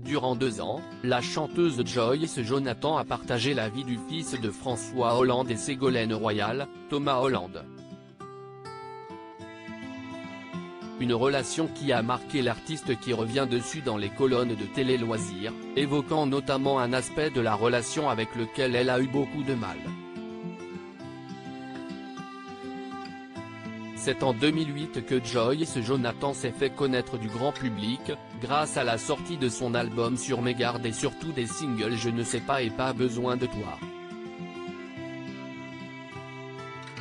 Durant 2 ans, la chanteuse Joyce Jonathan a partagé la vie du fils de François Hollande et Ségolène Royal, Thomas Hollande. Une relation qui a marqué l'artiste qui revient dessus dans les colonnes de Télé Loisirs, évoquant notamment un aspect de la relation avec lequel elle a eu beaucoup de mal. C'est en 2008 que Joyce Jonathan s'est fait connaître du grand public, grâce à la sortie de son album Sur mes gardes et surtout des singles Je ne sais pas et Pas besoin de toi.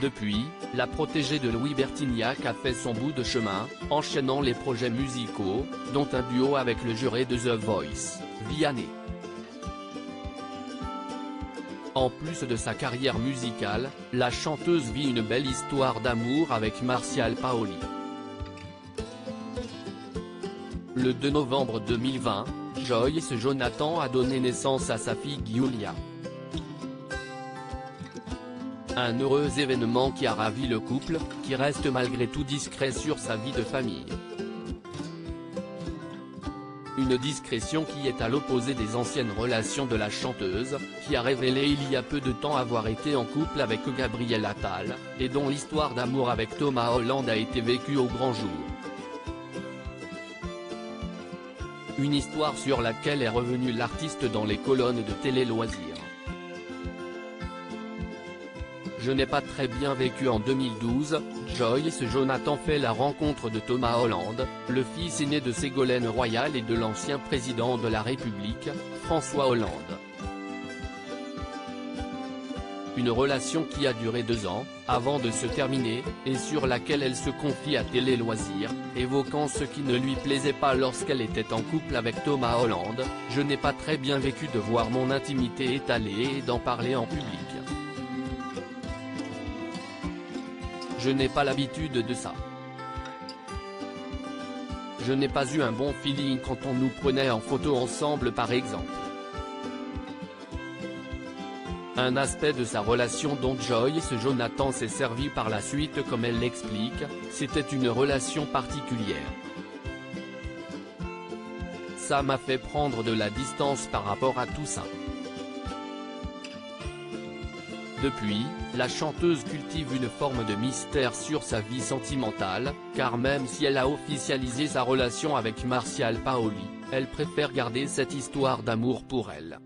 Depuis, la protégée de Louis Bertignac a fait son bout de chemin, enchaînant les projets musicaux, dont un duo avec le juré de The Voice, Vianney. En plus de sa carrière musicale, la chanteuse vit une belle histoire d'amour avec Martial Paoli. Le 2 novembre 2020, Joyce Jonathan a donné naissance à sa fille Giulia. Un heureux événement qui a ravi le couple, qui reste malgré tout discret sur sa vie de famille. Une discrétion qui est à l'opposé des anciennes relations de la chanteuse, qui a révélé il y a peu de temps avoir été en couple avec Gabriel Attal, et dont l'histoire d'amour avec Thomas Hollande a été vécue au grand jour. Une histoire sur laquelle est revenu l'artiste dans les colonnes de Télé Loisirs. Je n'ai pas très bien vécu en 2012, Joyce Jonathan fait la rencontre de Thomas Hollande, le fils aîné de Ségolène Royal et de l'ancien président de la République, François Hollande. Une relation qui a duré 2 ans, avant de se terminer, et sur laquelle elle se confie à Télé Loisirs, évoquant ce qui ne lui plaisait pas lorsqu'elle était en couple avec Thomas Hollande. Je n'ai pas très bien vécu de voir mon intimité étalée et d'en parler en public. Je n'ai pas l'habitude de ça. Je n'ai pas eu un bon feeling quand on nous prenait en photo ensemble par exemple. Un aspect de sa relation dont Joyce Jonathan s'est servi par la suite comme elle l'explique, c'était une relation particulière. Ça m'a fait prendre de la distance par rapport à tout ça. Depuis, la chanteuse cultive une forme de mystère sur sa vie sentimentale, car même si elle a officialisé sa relation avec Martial Paoli, elle préfère garder cette histoire d'amour pour elle.